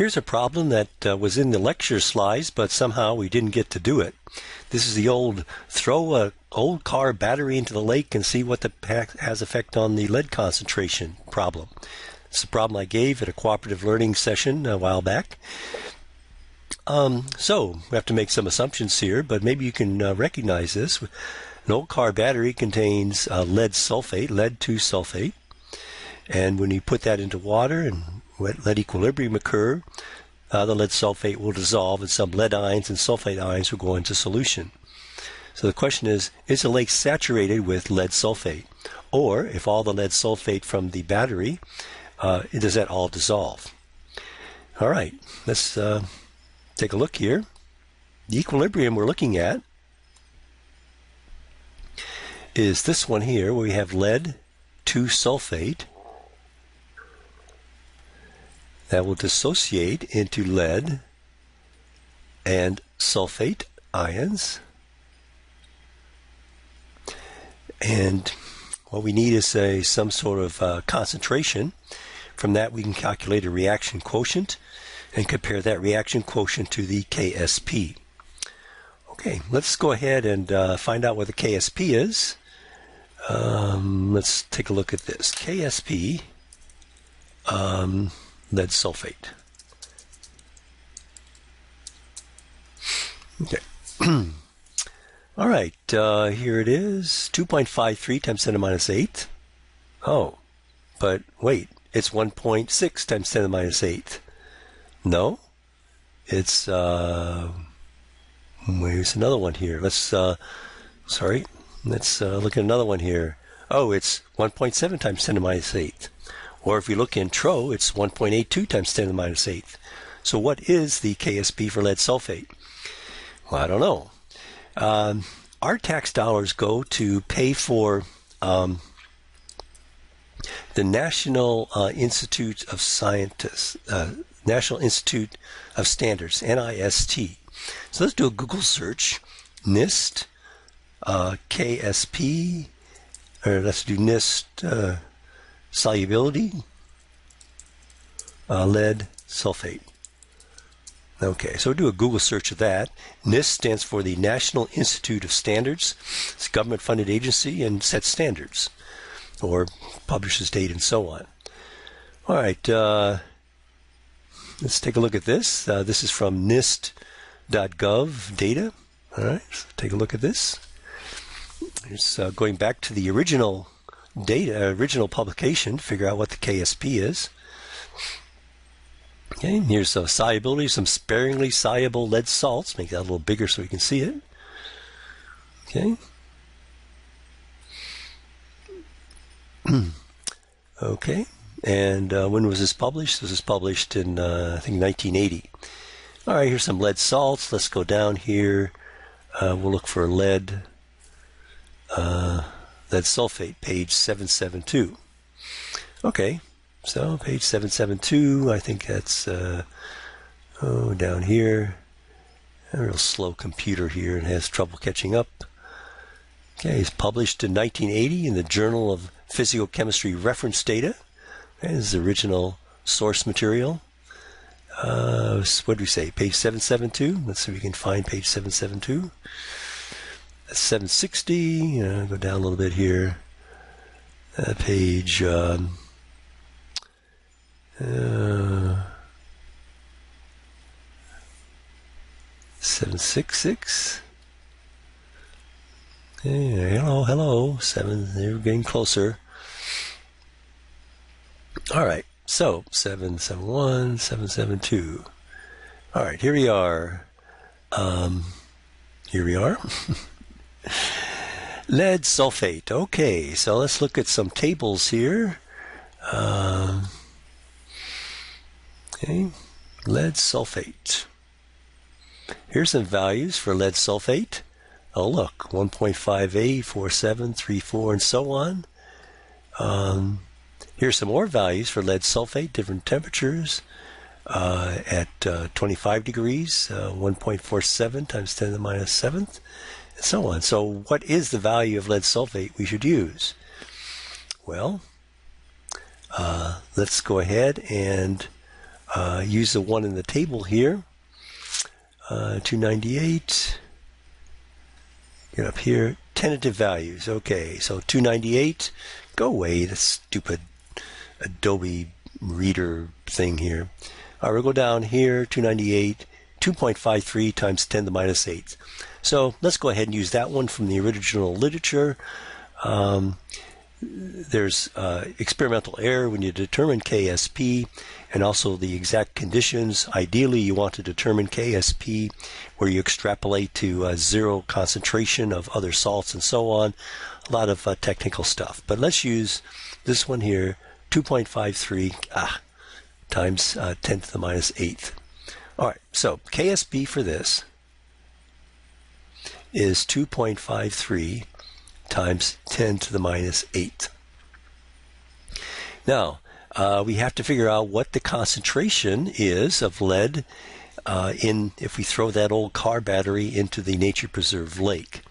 Here's a problem that was in the lecture slides, but somehow we didn't get to do it. This is the old throw a old car battery into the lake and see what has effect on the lead concentration problem. It's a problem I gave at a cooperative learning session a while back. So we have to make some assumptions here, but maybe you can recognize this. An old car battery contains lead sulfate, lead-2 sulfate, and when you put that into water and let equilibrium occur, the lead sulfate will dissolve and some lead ions and sulfate ions will go into solution. So the question is the lake saturated with lead sulfate? Or if all the lead sulfate from the battery, does that all dissolve? All right, let's take a look here. The equilibrium we're looking at is this one here where we have lead-2 sulfate that will dissociate into lead and sulfate ions. And what we need is some sort of concentration. From that we can calculate a reaction quotient and compare that reaction quotient to the KSP. Okay, let's go ahead and find out what the KSP is. Let's take a look at this. KSP, lead sulfate. Okay. All right, here it is, 2.53 times 10 to the minus 8. Oh, but wait, it's 1.6 times 10 to the minus 8. No, it's, where's another one here? Let's look at another one here. Oh, it's 1.7 times 10 to the minus 8. Or if we look in TRO, it's 1.82 times 10 to the minus 8. So what is the KSP for lead sulfate? Well, I don't know. Our tax dollars go to pay for the National Institute of Scientists, National Institute of Standards, NIST. So let's do a Google search, NIST, KSP, or let's do NIST solubility, lead sulfate. Okay, so we'll do a Google search of that. NIST stands for the National Institute of Standards. It's a government-funded agency and sets standards, or publishes data and so on. All right, let's take a look at this. This is from NIST.gov data. All right, so take a look at this. It's going back to the original data, original publication, to figure out what the KSP is. Okay, here's some solubility, some sparingly soluble lead salts. Make that a little bigger so we can see it. Okay. Okay, and when was this published? This was published in, I think, 1980. All right, here's some lead salts. Let's go down here. We'll look for lead sulfate, page 772. Okay, so page 772, I think that's, down here. A real slow computer here and has trouble catching up. Okay, it's published in 1980 in the Journal of Physicochemistry Reference Data. Okay, this is the original source material. What do we say, page 772? Let's see if we can find page 772. 760, go down a little bit here. Page 766. Hey, hello. 7. They're getting closer. All right. So 771, 772. All right. Here we are. Lead sulfate. Okay, so let's look at some tables here. Okay, lead sulfate. Here's some values for lead sulfate. Oh, look, 1.5A, 47, 34, and so on. Here's some more values for lead sulfate, different temperatures. At 25 degrees, 1.47 times 10 to the minus 7th, and so on. So what is the value of lead sulfate we should use? Well, let's go ahead and use the one in the table here. 298. Get up here. Tentative values. Okay, so 298. Go away, the stupid Adobe Reader thing here. All right, we'll go down here. 298. 2.53 times 10 to the minus 8. So let's go ahead and use that one from the original literature. There's experimental error when you determine KSP and also the exact conditions. Ideally, you want to determine KSP where you extrapolate to zero concentration of other salts and so on. A lot of technical stuff. But let's use this one here, 2.53 times 10 to the minus 8th. All right, so KSP for this is 2.53 times 10 to the minus 8th. Now, we have to figure out what the concentration is of lead if we throw that old car battery into the nature preserve lake.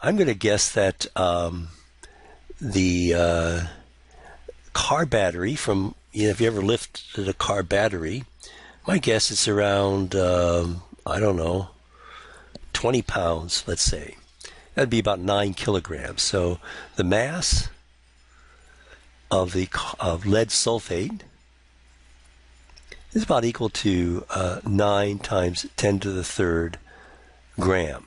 I'm going to guess that the car battery from, if you ever lifted a car battery, my guess is around, I don't know, 20 pounds, let's say. That'd be about 9 kilograms. So the mass of lead sulfate is about equal to 9 times 10 to the third gram.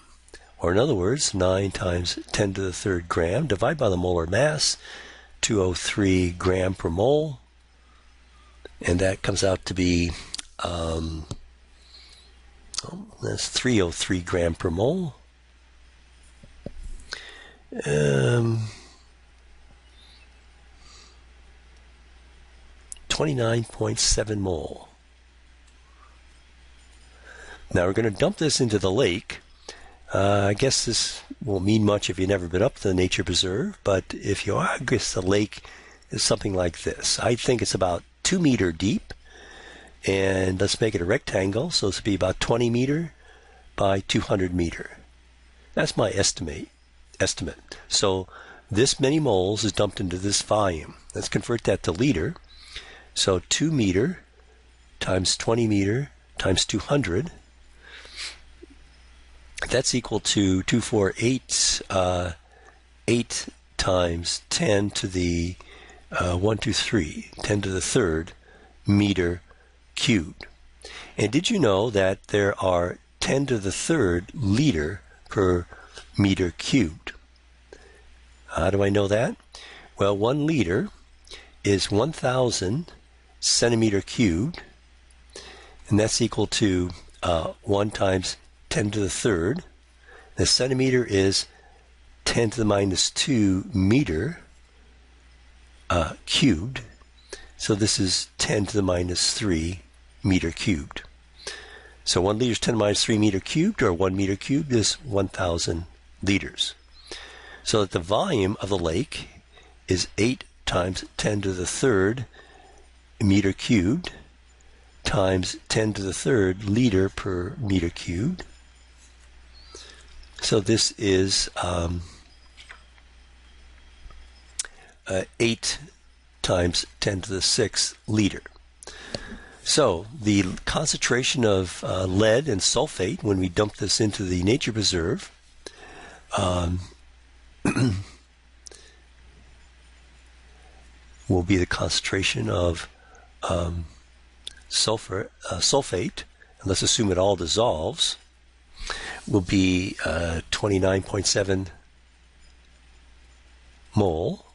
Or in other words, 9 times 10 to the third gram, divided by the molar mass, 203 gram per mole. And that comes out to be, that's 303 gram per mole. 29.7 mole. Now we're going to dump this into the lake. I guess this won't mean much if you've never been up to the nature preserve, but if you are, I guess the lake is something like this. I think it's about 2 meter deep, and let's make it a rectangle, so this would be about 20 meter by 200 meter. That's my estimate. So this many moles is dumped into this volume. Let's convert that to liter. So 2 meter times 20 meter times 200. That's equal to 248, 8 times 10 to the 10 to the third meter cubed. And did you know that there are 10 to the third liter per meter cubed? How do I know that? Well, 1 liter is 1,000 centimeter cubed, and that's equal to 1 times 10 to the third. The centimeter is 10 to the minus 2 meter cubed. So this is 10 to the minus 3 meter cubed. So 1 liter is 10 to the minus 3 meter cubed, or 1 meter cubed is 1,000 liters. So that the volume of the lake is 8 times 10 to the third meter cubed times 10 to the third liter per meter cubed. So this is 8 times 10 to the sixth liter. So the concentration of lead and sulfate when we dump this into the nature preserve will be the concentration of sulfate, and let's assume it all dissolves, will be 29.7 mole,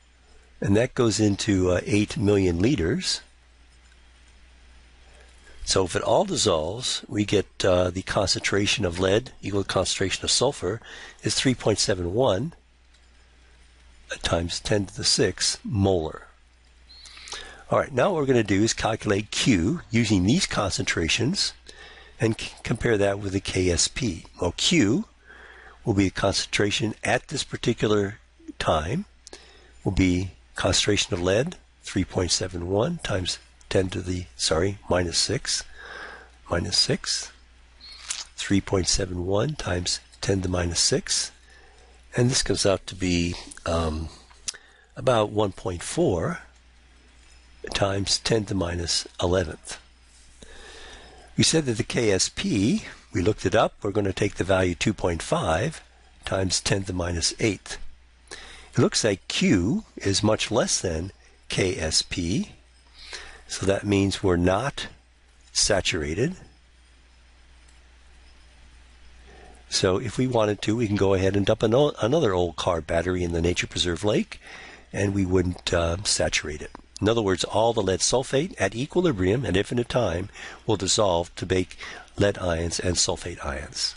and that goes into 8 million liters. So if it all dissolves, we get the concentration of lead equal to the concentration of sulfur is 3.71 times 10 to the 6 molar. All right, now what we're going to do is calculate Q using these concentrations and compare that with the KSP. Well, Q will be the concentration at this particular time, will be concentration of lead, 3.71 times 10 to the, minus 6, 3.71 times 10 to the minus 6, and this comes out to be about 1.4 times 10 to the minus 11th. We said that the KSP, we looked it up, we're going to take the value 2.5 times 10 to the minus 8th. It looks like Q is much less than KSP, so that means we're not saturated. So if we wanted to, we can go ahead and dump another old car battery in the nature preserve lake, and we wouldn't saturate it. In other words, all the lead sulfate at equilibrium at infinite time will dissolve to make lead ions and sulfate ions.